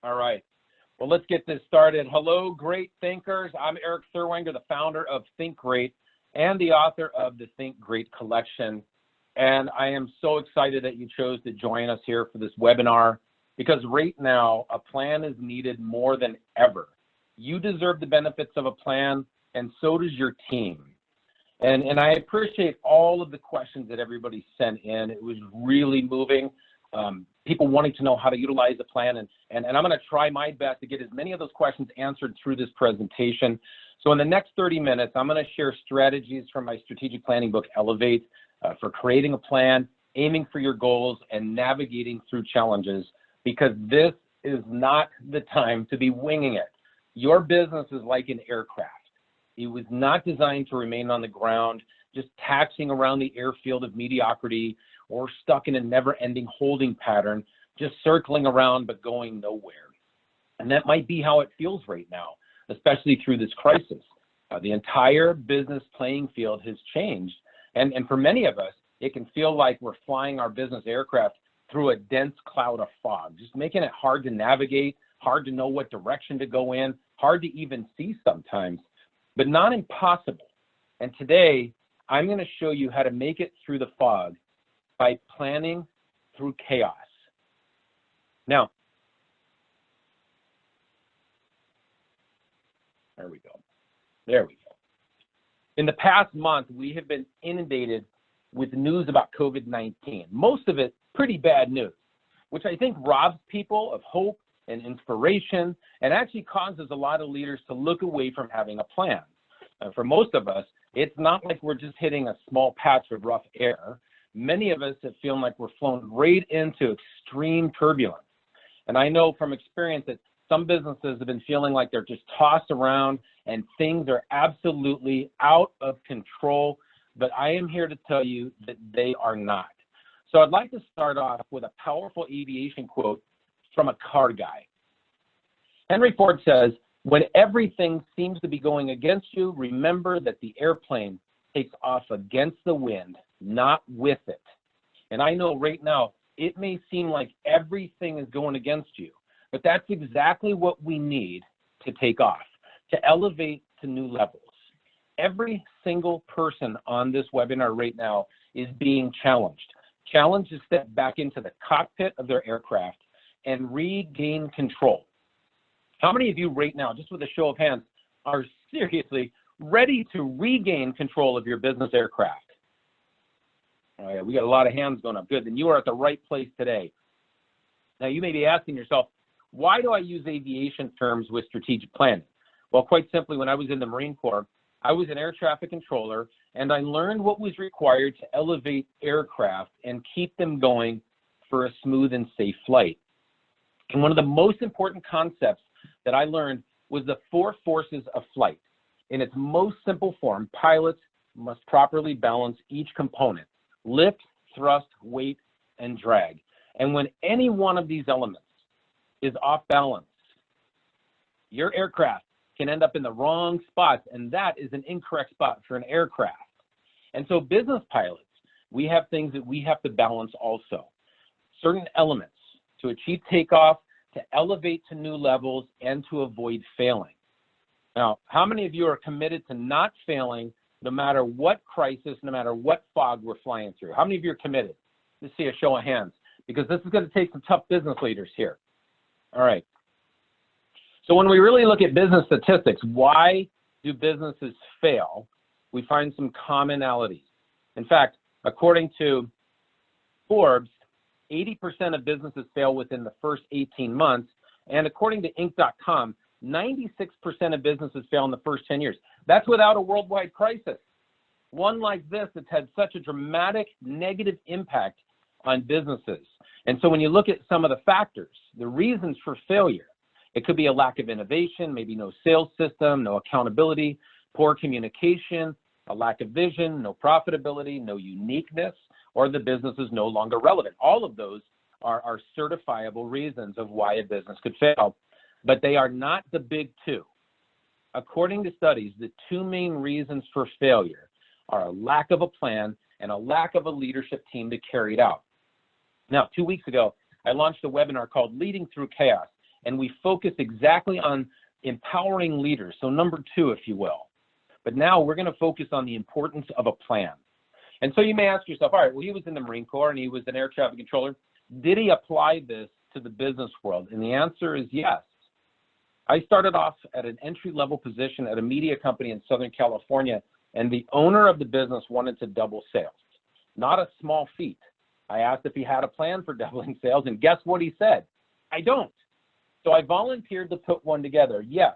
All right. Well, let's get this started. Hello, great thinkers. I'm Erik, the founder of Think Great and the author of the Think Great collection. And I am so excited that you chose to join us here for this webinar because right now a plan is needed more than ever. You deserve the benefits of a plan, and so does your team. And I appreciate all of the questions that everybody sent in. It was really moving. People wanting to know how to utilize the plan, and I'm going to try my best to get as many of those questions answered through this presentation. So in the next 30 minutes, I'm going to share strategies from my strategic planning book, Elevate, for creating a plan, aiming for your goals, and navigating through challenges, because this is not the time to be winging it. Your business is like an aircraft. It was not designed to remain on the ground, just taxiing around the airfield of mediocrity, or stuck in a never-ending holding pattern, just circling around but going nowhere. And that might be how it feels right now, especially through this crisis. The entire business playing field has changed, and for many of us, it can feel like we're flying our business aircraft through a dense cloud of fog, just making it hard to navigate, hard to know what direction to go in, hard to even see sometimes, but not impossible. And today, I'm going to show you how to make it through the fog by planning through chaos. Now, there we go. In the past month, we have been inundated with news about COVID-19, most of it pretty bad news, which I think robs people of hope and inspiration, and actually causes a lot of leaders to look away from having a plan. For most of us, it's not like we're just hitting a small patch of rough air. Many of us have feeling like we're flown right into extreme turbulence. And I know from experience that some businesses have been feeling like they're just tossed around and things are absolutely out of control, but I am here to tell you that they are not. So I'd like to start off with a powerful aviation quote from a car guy. Henry Ford says, "When everything seems to be going against you, remember that the airplane takes off against the wind, not with it." And I know right now, it may seem like everything is going against you, but that's exactly what we need to take off, to elevate to new levels. Every single person on this webinar right now is being challenged to step back into the cockpit of their aircraft and regain control. How many of you right now, just with a show of hands, are seriously ready to regain control of your business aircraft? Oh yeah, we got a lot of hands going up. Good, then you are at the right place today. Now you may be asking yourself, why do I use aviation terms with strategic planning? Well, quite simply, when I was in the Marine Corps, I was an air traffic controller, and I learned what was required to elevate aircraft and keep them going for a smooth and safe flight. And one of the most important concepts that I learned was the 4 forces of flight. In its most simple form, pilots must properly balance each component: lift, thrust, weight, and drag. And when any one of these elements is off balance, your aircraft can end up in the wrong spots, and that is an incorrect spot for an aircraft. And so business pilots, we have things that we have to balance also. Certain elements to achieve takeoff, to elevate to new levels, and to avoid failing. Now, how many of you are committed to not failing no matter what crisis, no matter what fog we're flying through? How many of you are committed? Let's see a show of hands, because this is going to take some tough business leaders here. All right. So when we really look at business statistics, why do businesses fail? We find some commonalities. In fact, according to Forbes, 80% of businesses fail within the first 18 months. And according to Inc.com, 96% of businesses fail in the first 10 years. That's without a worldwide crisis. One like this that's had such a dramatic negative impact on businesses. And so when you look at some of the factors, the reasons for failure, it could be a lack of innovation, maybe no sales system, no accountability, poor communication, a lack of vision, no profitability, no uniqueness, or the business is no longer relevant. All of those are certifiable reasons of why a business could fail, but they are not the big two. According to studies, the 2 main reasons for failure are a lack of a plan and a lack of a leadership team to carry it out. Now, 2 weeks ago, I launched a webinar called Leading Through Chaos, and we focused exactly on empowering leaders. So number 2, if you will. But now we're going to focus on the importance of a plan. And so you may ask yourself, all right, well, he was in the Marine Corps and he was an air traffic controller. Did he apply this to the business world? And the answer is yes. I started off at an entry-level position at a media company in Southern California, and the owner of the business wanted to double sales. Not a small feat. I asked if he had a plan for doubling sales, and guess what he said? I don't. So I volunteered to put one together. Yes,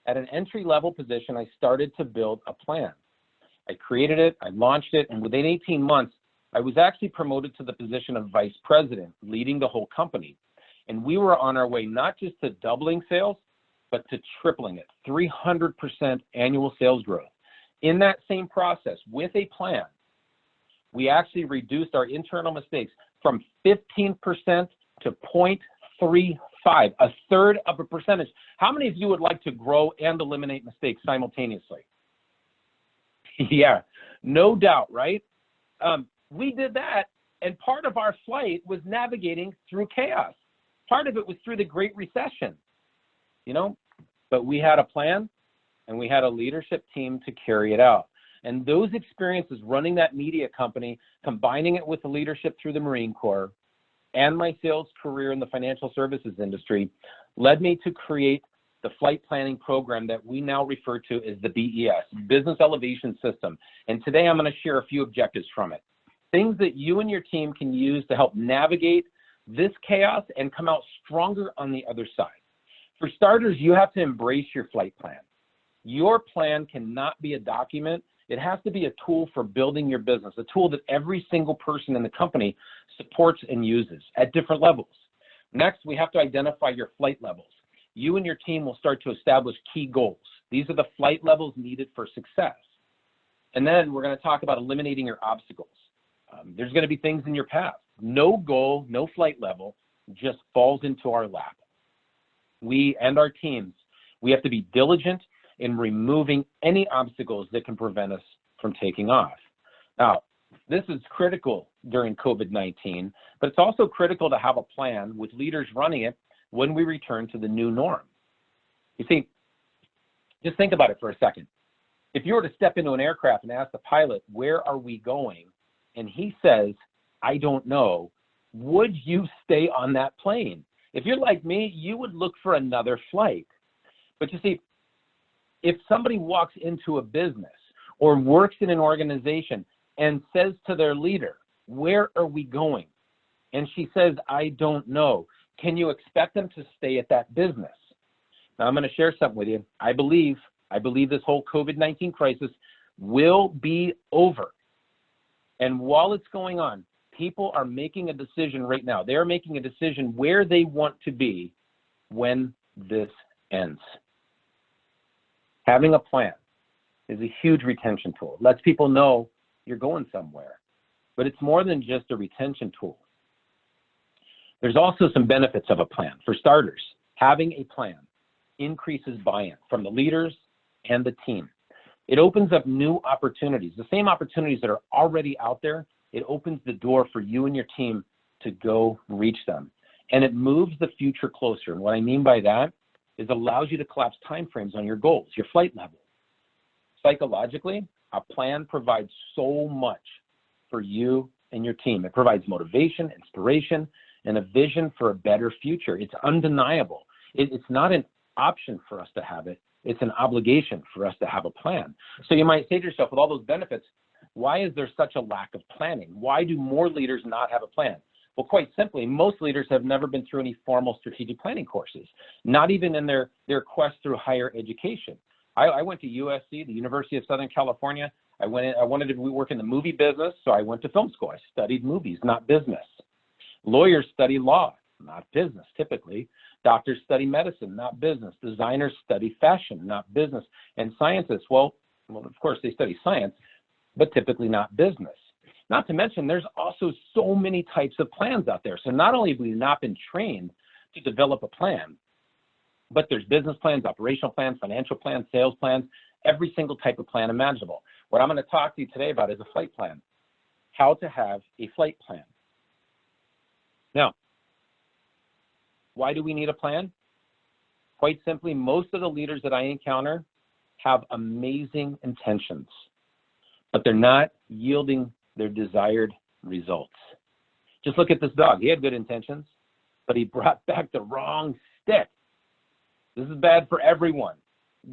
at an entry-level position, I started to build a plan. I created it, I launched it, and within 18 months, I was actually promoted to the position of vice president, leading the whole company. And we were on our way not just to doubling sales, but to tripling it, 300% annual sales growth. In that same process, with a plan, we actually reduced our internal mistakes from 15% to 0.35, a third of a percentage. How many of you would like to grow and eliminate mistakes simultaneously? Yeah, no doubt, right? We did that, and part of our flight was navigating through chaos. Part of it was through the Great Recession, you know, but we had a plan and we had a leadership team to carry it out. And those experiences running that media company, combining it with the leadership through the Marine Corps and my sales career in the financial services industry led me to create the flight planning program that we now refer to as the BES, Business Elevation System. And today I'm going to share a few objectives from it. Things that you and your team can use to help navigate this chaos and come out stronger on the other side. For starters, you have to embrace your flight plan. Your plan cannot be a document. It has to be a tool for building your business, a tool that every single person in the company supports and uses at different levels. Next, we have to identify your flight levels. You and your team will start to establish key goals. These are the flight levels needed for success. And then we're going to talk about eliminating your obstacles. There's going to be things in your path. No goal, no flight level just falls into our lap. We and our teams, we have to be diligent in removing any obstacles that can prevent us from taking off. Now, this is critical during COVID-19, but it's also critical to have a plan with leaders running it when we return to the new norm. You see, just think about it for a second. If you were to step into an aircraft and ask the pilot, where are we going? And he says, I don't know, would you stay on that plane? If you're like me, you would look for another flight. But you see, if somebody walks into a business or works in an organization and says to their leader, where are we going? And she says, I don't know. Can you expect them to stay at that business? Now, I'm going to share something with you. I believe this whole COVID-19 crisis will be over. And while it's going on, people are making a decision right now. They're making a decision where they want to be when this ends. Having a plan is a huge retention tool. It lets people know you're going somewhere. But it's more than just a retention tool. There's also some benefits of a plan. For starters, having a plan increases buy-in from the leaders and the team. It opens up new opportunities, the same opportunities that are already out there. It opens the door for you and your team to go reach them. And it moves the future closer. And what I mean by that is it allows you to collapse timeframes on your goals, your flight level. Psychologically, a plan provides so much for you and your team. It provides motivation, inspiration, and a vision for a better future. It's undeniable. It's not an option for us to have it. It's an obligation for us to have a plan. So you might say to yourself, with all those benefits, why is there such a lack of planning? Why do more leaders not have a plan? Well, quite simply, most leaders have never been through any formal strategic planning courses, not even in their quest through higher education. I went to USC, the University of Southern California. I wanted to work in the movie business, so I went to film school. I studied movies, not business. Lawyers study law, not business, typically. Doctors study medicine, not business. Designers study fashion, not business. And scientists, well, of course, they study science, but typically not business. Not to mention, there's also so many types of plans out there. So not only have we not been trained to develop a plan, but there's business plans, operational plans, financial plans, sales plans, every single type of plan imaginable. What I'm going to talk to you today about is a flight plan, how to have a flight plan. Now, why do we need a plan? Quite simply, most of the leaders that I encounter have amazing intentions, but they're not yielding their desired results. Just look at this dog. He had good intentions, but he brought back the wrong stick. This is bad for everyone.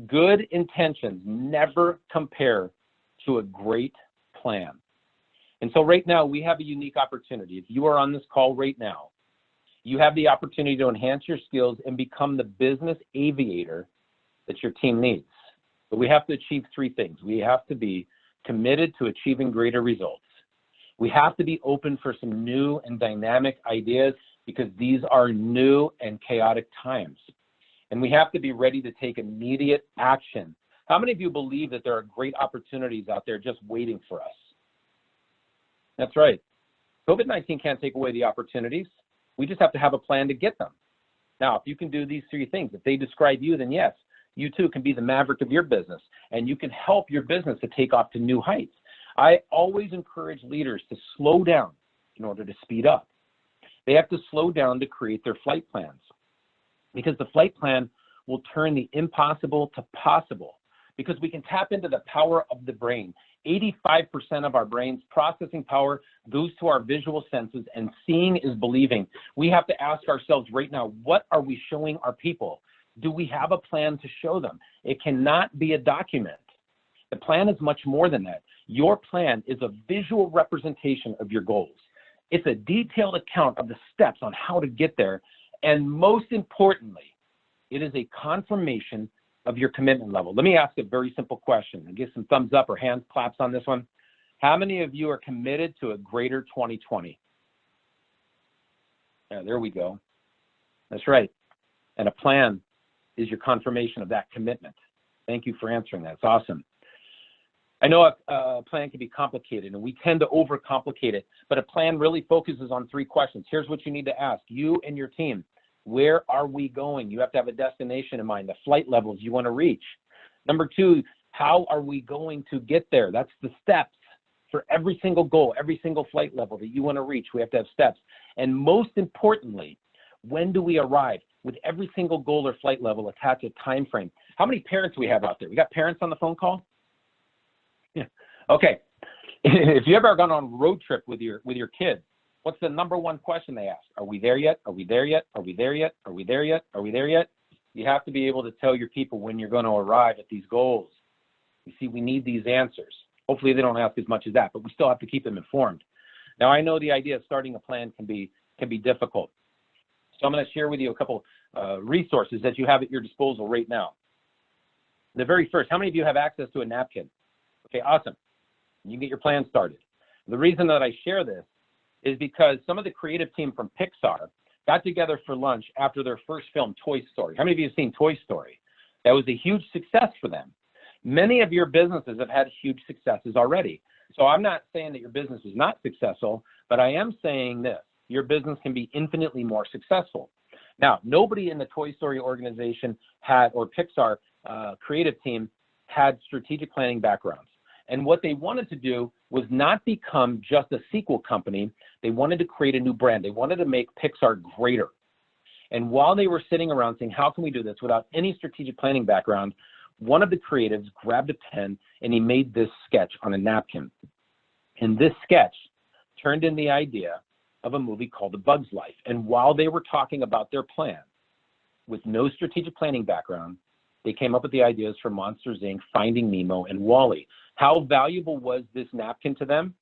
Good intentions never compare to a great plan. And so right now, we have a unique opportunity. If you are on this call right now, you have the opportunity to enhance your skills and become the business aviator that your team needs. But we have to achieve three things. We have to be committed to achieving greater results. We have to be open for some new and dynamic ideas because these are new and chaotic times. And we have to be ready to take immediate action. How many of you believe that there are great opportunities out there just waiting for us? That's right. COVID-19 can't take away the opportunities. We just have to have a plan to get them. Now, if you can do these three things, if they describe you, then yes, you too can be the maverick of your business, and you can help your business to take off to new heights. I always encourage leaders to slow down in order to speed up. They have to slow down to create their flight plans, because the flight plan will turn the impossible to possible, because we can tap into the power of the brain. 85% of our brain's processing power goes to our visual senses, and seeing is believing. We have to ask ourselves right now, what are we showing our people? Do we have a plan to show them? It cannot be a document. The plan is much more than that. Your plan is a visual representation of your goals. It's a detailed account of the steps on how to get there. And most importantly, it is a confirmation of your commitment level. Let me ask a very simple question and get some thumbs up or hand claps on this one. How many of you are committed to a greater 2020? Yeah, there we go. That's right. And a plan is your confirmation of that commitment. Thank you for answering that. It's awesome. I know a plan can be complicated, and we tend to overcomplicate it, but a plan really focuses on three questions. Here's what you need to ask, you and your team. Where are we going? You have to have a destination in mind, the flight levels you want to reach. Number two, how are we going to get there? That's the steps for every single goal, every single flight level that you want to reach. We have to have steps. And most importantly, when do we arrive? With every single goal or flight level, attach a time frame. How many parents do we have out there? We got parents on the phone call? Yeah. Okay. If you ever gone on a road trip with your kids, what's the number one question they ask? Are we there yet? Are we there yet? Are we there yet? Are we there yet? Are we there yet? You have to be able to tell your people when you're going to arrive at these goals. You see, we need these answers. Hopefully they don't ask as much as that, but we still have to keep them informed. Now, I know the idea of starting a plan can be difficult. So I'm going to share with you a couple resources that you have at your disposal right now. The very first, how many of you have access to a napkin? Okay, awesome. You can get your plan started. The reason that I share this is because some of the creative team from Pixar got together for lunch after their first film, Toy Story. How many of you have seen Toy Story? That was a huge success for them. Many of your businesses have had huge successes already. So I'm not saying that your business is not successful, but I am saying this. Your business can be infinitely more successful. Now, nobody in the Toy Story organization had, or Pixar creative team had strategic planning backgrounds. And what they wanted to do was not become just a sequel company. They wanted to create a new brand. They wanted to make Pixar greater. And while they were sitting around saying, how can we do this without any strategic planning background, one of the creatives grabbed a pen and he made this sketch on a napkin. And this sketch turned in the idea of a movie called A Bug's Life. And while they were talking about their plan, with no strategic planning background, they came up with the ideas for Monsters, Inc., Finding Nemo, and WALL-E. How valuable was this napkin to them?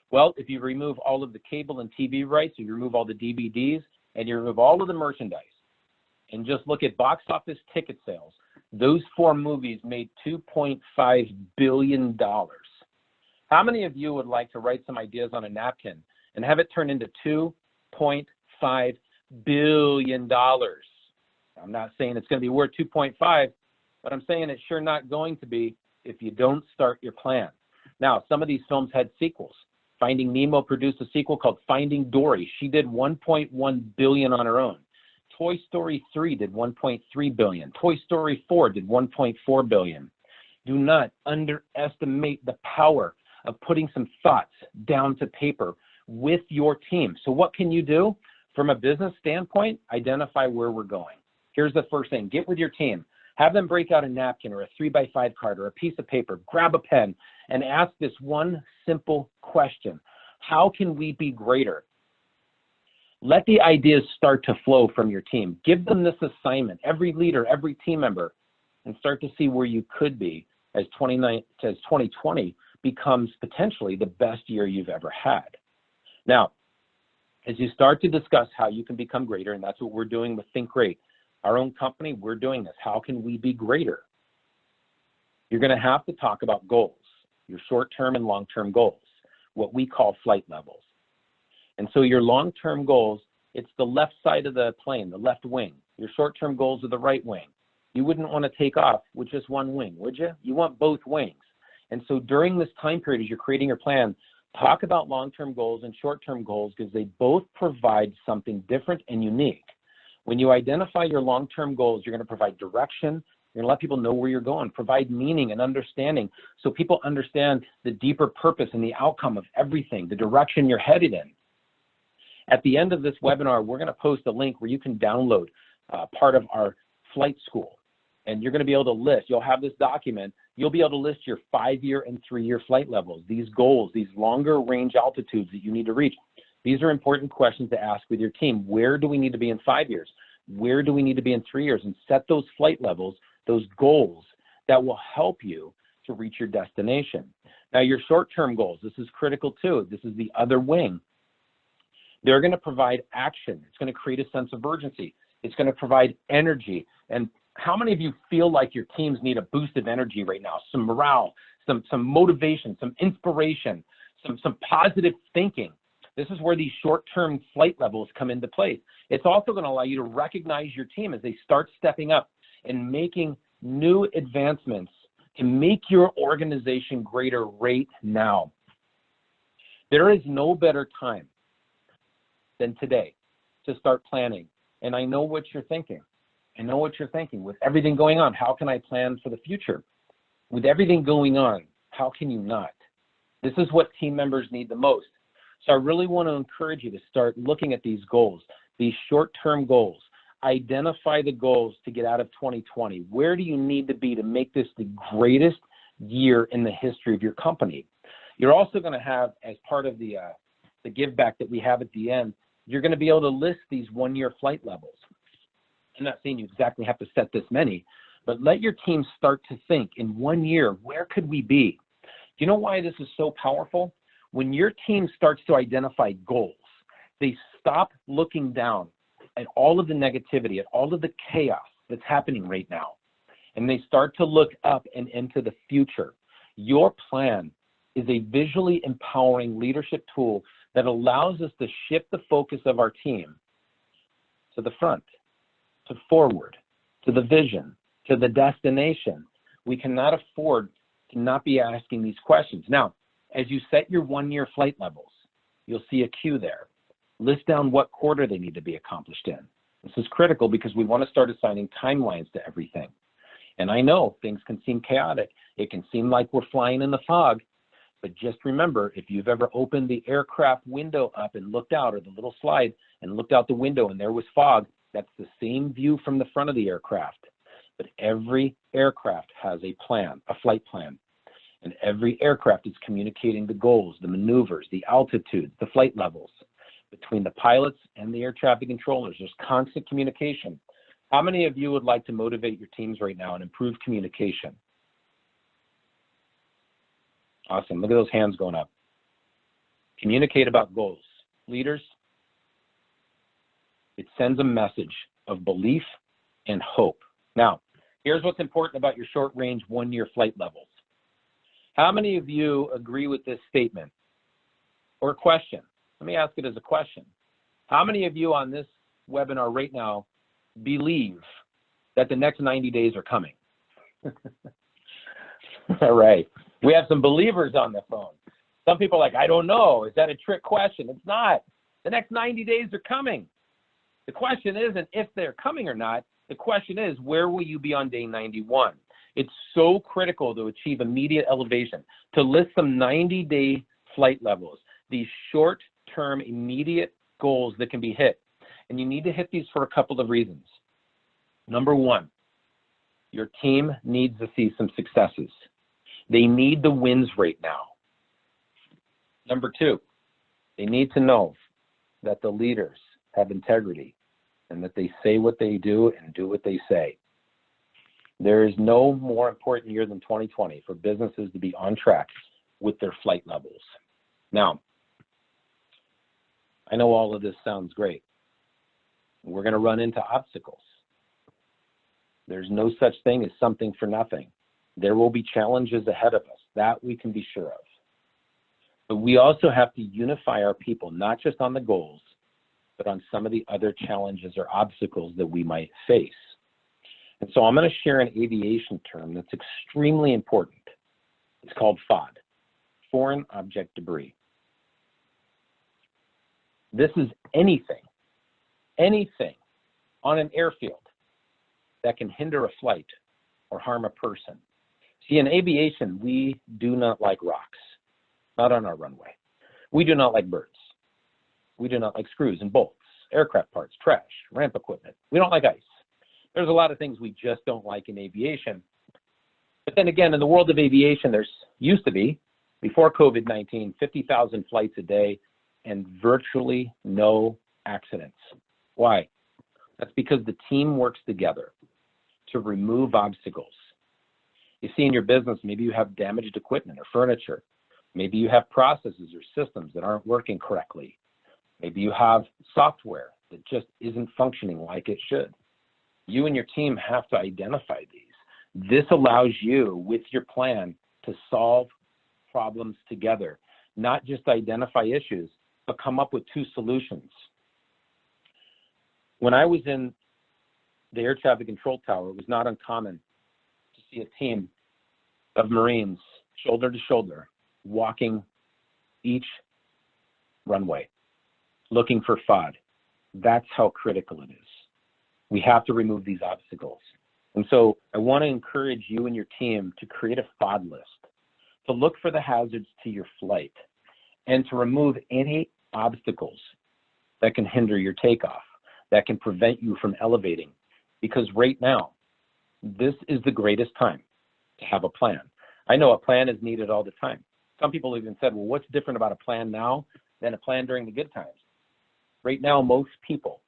Well, if you remove all of the cable and TV rights, you remove all the DVDs, and you remove all of the merchandise, and just look at box office ticket sales, those four movies made $2.5 billion. How many of you would like to write some ideas on a napkin and have it turn into $2.5 billion? I'm not saying it's going to be worth 2.5, but I'm saying it's sure not going to be if you don't start your plan. Now, some of these films had sequels. Finding Nemo produced a sequel called Finding Dory. She did 1.1 billion on her own. Toy Story 3 did 1.3 billion. Toy Story 4 did 1.4 billion. Do not underestimate the power of putting some thoughts down to paper with your team. So what can you do? From a business standpoint, identify where we're going. Here's the first thing. Get with your team. Have them break out a napkin or a 3x5 card or a piece of paper. Grab a pen and ask this one simple question. How can we be greater? Let the ideas start to flow from your team. Give them this assignment, every leader, every team member, and start to see where you could be as 2020 becomes potentially the best year you've ever had. Now, as you start to discuss how you can become greater, and that's what we're doing with Think Great, our own company, we're doing this. How can we be greater? You're going to have to talk about goals, your short-term and long-term goals, what we call flight levels. And so your long-term goals, it's the left side of the plane, the left wing. Your short-term goals are the right wing. You wouldn't want to take off with just one wing, would you? You want both wings. And so during this time period, as you're creating your plan, talk about long-term goals and short-term goals because they both provide something different and unique. When you identify your long-term goals, you're going to provide direction. You're going to let people know where you're going, provide meaning and understanding so people understand the deeper purpose and the outcome of everything, the direction you're headed in. At the end of this webinar, we're going to post a link where you can download part of our flight school. And you're going to be able to list, you'll have this document, you'll be able to list your 5-year and 3-year flight levels, these goals, these longer range altitudes that you need to reach. These are important questions to ask with your team. Where do we need to be in 5 years? Where do we need to be in 3 years? And set those flight levels, those goals that will help you to reach your destination. Now, your short-term goals, this is critical too. This is the other wing. They're going to provide action. It's going to create a sense of urgency. It's going to provide energy. And how many of you feel like your teams need a boost of energy right now? Some morale, some motivation, some inspiration, some positive thinking. This is where these short-term flight levels come into place. It's also going to allow you to recognize your team as they start stepping up and making new advancements to make your organization greater right now. There is no better time than today to start planning. And I know what you're thinking. I know what you're thinking. With everything going on, how can I plan for the future? With everything going on, how can you not? This is what team members need the most. So I really want to encourage you to start looking at these goals, these short-term goals. Identify the goals to get out of 2020. Where do you need to be to make this the greatest year in the history of your company? You're also going to have, as part of the give back that we have at the end, you're going to be able to list these 1-year flight levels. I'm not saying you exactly have to set this many, but let your team start to think in 1 year, where could we be? Do you know why this is so powerful? When your team starts to identify goals, they stop looking down at all of the negativity, at all of the chaos that's happening right now, and they start to look up and into the future. Your plan is a visually empowering leadership tool that allows us to shift the focus of our team to the front, to forward, to the vision, to the destination. We cannot afford to not be asking these questions. Now, as you set your 1-year flight levels, you'll see a cue there. List down what quarter they need to be accomplished in. This is critical because we want to start assigning timelines to everything. And I know things can seem chaotic. It can seem like we're flying in the fog. But just remember, if you've ever opened the aircraft window up and looked out, or the little slide and looked out the window and there was fog, that's the same view from the front of the aircraft. But every aircraft has a plan, a flight plan. And every aircraft is communicating the goals, the maneuvers, the altitude, the flight levels. Between the pilots and the air traffic controllers, there's constant communication. How many of you would like to motivate your teams right now and improve communication? Awesome. Look at those hands going up. Communicate about goals. Leaders, it sends a message of belief and hope. Now, here's what's important about your short-range 1-year flight levels. How many of you agree with this statement or question? Let me ask it as a question. How many of you on this webinar right now believe that the next 90 days are coming? All right. We have some believers on the phone. Some people are like, I don't know. Is that a trick question? It's not. The next 90 days are coming. The question isn't if they're coming or not. The question is, where will you be on day 91? It's so critical to achieve immediate elevation, to list some 90-day flight levels, these short-term, immediate goals that can be hit. And you need to hit these for a couple of reasons. Number one, your team needs to see some successes. They need the wins right now. Number two, they need to know that the leaders have integrity and that they say what they do and do what they say. There is no more important year than 2020 for businesses to be on track with their flight levels. Now, I know all of this sounds great. We're going to run into obstacles. There's no such thing as something for nothing. There will be challenges ahead of us. That we can be sure of. But we also have to unify our people, not just on the goals, but on some of the other challenges or obstacles that we might face. And so I'm going to share an aviation term that's extremely important. It's called FOD, Foreign Object Debris. This is anything on an airfield that can hinder a flight or harm a person. See, in aviation, we do not like rocks, not on our runway. We do not like birds. We do not like screws and bolts, aircraft parts, trash, ramp equipment. We don't like ice. There's a lot of things we just don't like in aviation. But then again, in the world of aviation, there's used to be, before COVID-19, 50,000 flights a day and virtually no accidents. Why? That's because the team works together to remove obstacles. You see, in your business, maybe you have damaged equipment or furniture. Maybe you have processes or systems that aren't working correctly. Maybe you have software that just isn't functioning like it should. You and your team have to identify these. This allows you, with your plan, to solve problems together, not just identify issues, but come up with two solutions. When I was in the air traffic control tower, it was not uncommon to see a team of Marines, shoulder to shoulder, walking each runway, looking for FOD. That's how critical it is. We have to remove these obstacles. And so I want to encourage you and your team to create a FOD list, to look for the hazards to your flight, and to remove any obstacles that can hinder your takeoff, that can prevent you from elevating. Because right now, this is the greatest time to have a plan. I know a plan is needed all the time. Some people even said, well, what's different about a plan now than a plan during the good times? Right now, most people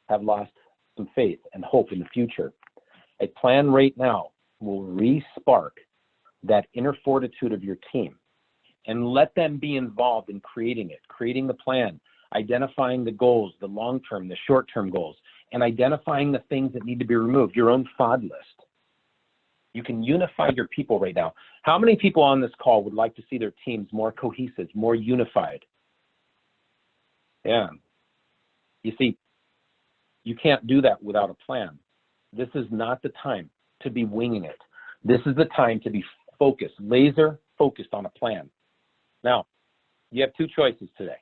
have lost some faith and hope in the future. A plan right now will re-spark that inner fortitude of your team and let them be involved in creating it, creating the plan, identifying the goals, the long-term, the short-term goals, and identifying the things that need to be removed, your own FOD list. You can unify your people right now. How many people on this call would like to see their teams more cohesive, more unified? Yeah. You see, you can't do that without a plan. This is not the time to be winging it. This is the time to be focused, laser focused on a plan. Now, you have two choices today.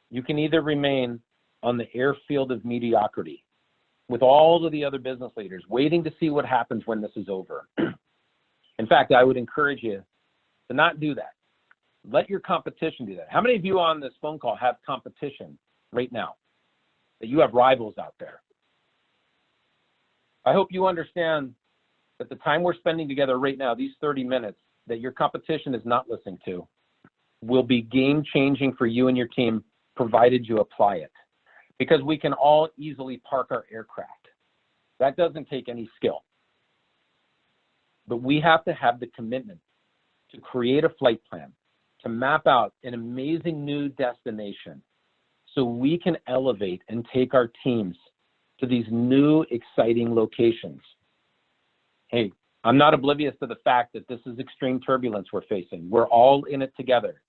You can either remain on the airfield of mediocrity with all of the other business leaders, waiting to see what happens when this is over. In fact, I would encourage you to not do that. Let your competition do that. How many of you on this phone call have competition right now? That you have rivals out there? I hope you understand that the time we're spending together right now, these 30 minutes, that your competition is not listening to, will be game-changing for you and your team, provided you apply it. Because we can all easily park our aircraft. That doesn't take any skill. But we have to have the commitment to create a flight plan, to map out an amazing new destination so we can elevate and take our teams to these new exciting locations. Hey, I'm not oblivious to the fact that this is extreme turbulence we're facing. We're all in it together,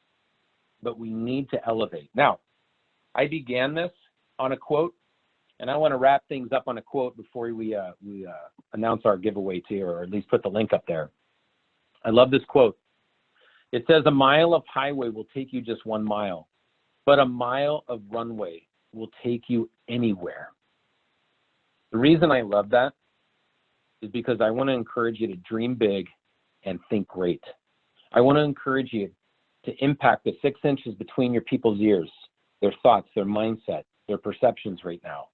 but we need to elevate. Now, I began this on a quote, and I want to wrap things up on a quote before we announce our giveaway to you, or at least put the link up there. I love this quote. It says, "A mile of highway will take you just 1 mile, but a mile of runway will take you anywhere." The reason I love that is because I want to encourage you to dream big and think great. I want to encourage you to impact the 6 inches between your people's ears, their thoughts, their mindset, their perceptions right now.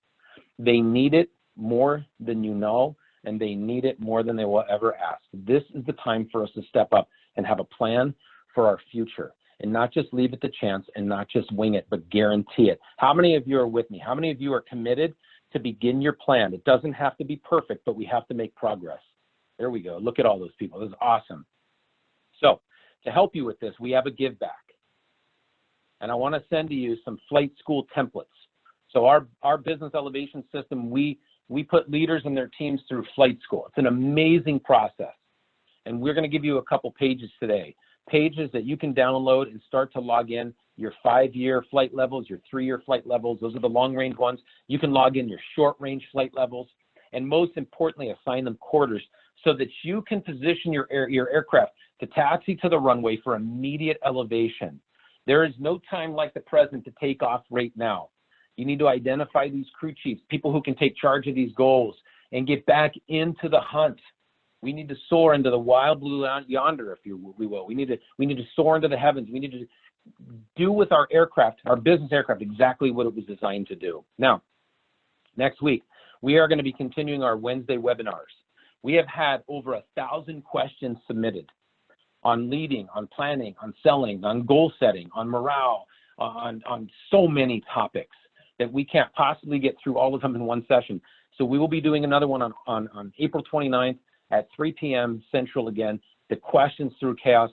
They need it more than you know, and they need it more than they will ever ask. This is the time for us to step up and have a plan for our future, and not just leave it to chance and not just wing it, but guarantee it. How many of you are with me? How many of you are committed to begin your plan? It doesn't have to be perfect, but we have to make progress. There we go. Look at all those people. This is awesome. So to help you with this, we have a give back. And I want to send to you some flight school templates. So our business elevation system, we put leaders and their teams through flight school. It's an amazing process. And we're going to give you a couple pages today. Pages that you can download and start to log in your 5-year flight levels, your 3-year flight levels. Those are the long-range ones. You can log in your short-range flight levels. And most importantly, assign them quarters so that you can position your aircraft to taxi to the runway for immediate elevation. There is no time like the present to take off right now. You need to identify these crew chiefs, people who can take charge of these goals, and get back into the hunt. We need to soar into the wild blue yonder, if you will. We need to soar into the heavens. We need to do with our aircraft, our business aircraft, exactly what it was designed to do. Now, next week, we are going to be continuing our Wednesday webinars. We have had over 1,000 questions submitted on leading, on planning, on selling, on goal setting, on morale, on so many topics that we can't possibly get through all of them in one session. So we will be doing another one on April 29th at 3 p.m. Central again, the questions through chaos.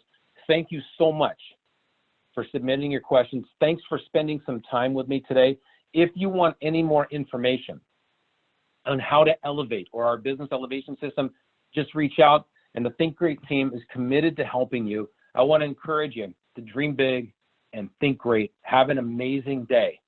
Thank you so much for submitting your questions. Thanks for spending some time with me today. If you want any more information on how to elevate or our business elevation system, just reach out, and the Think Great team is committed to helping you. I want to encourage you to dream big and think great. Have an amazing day.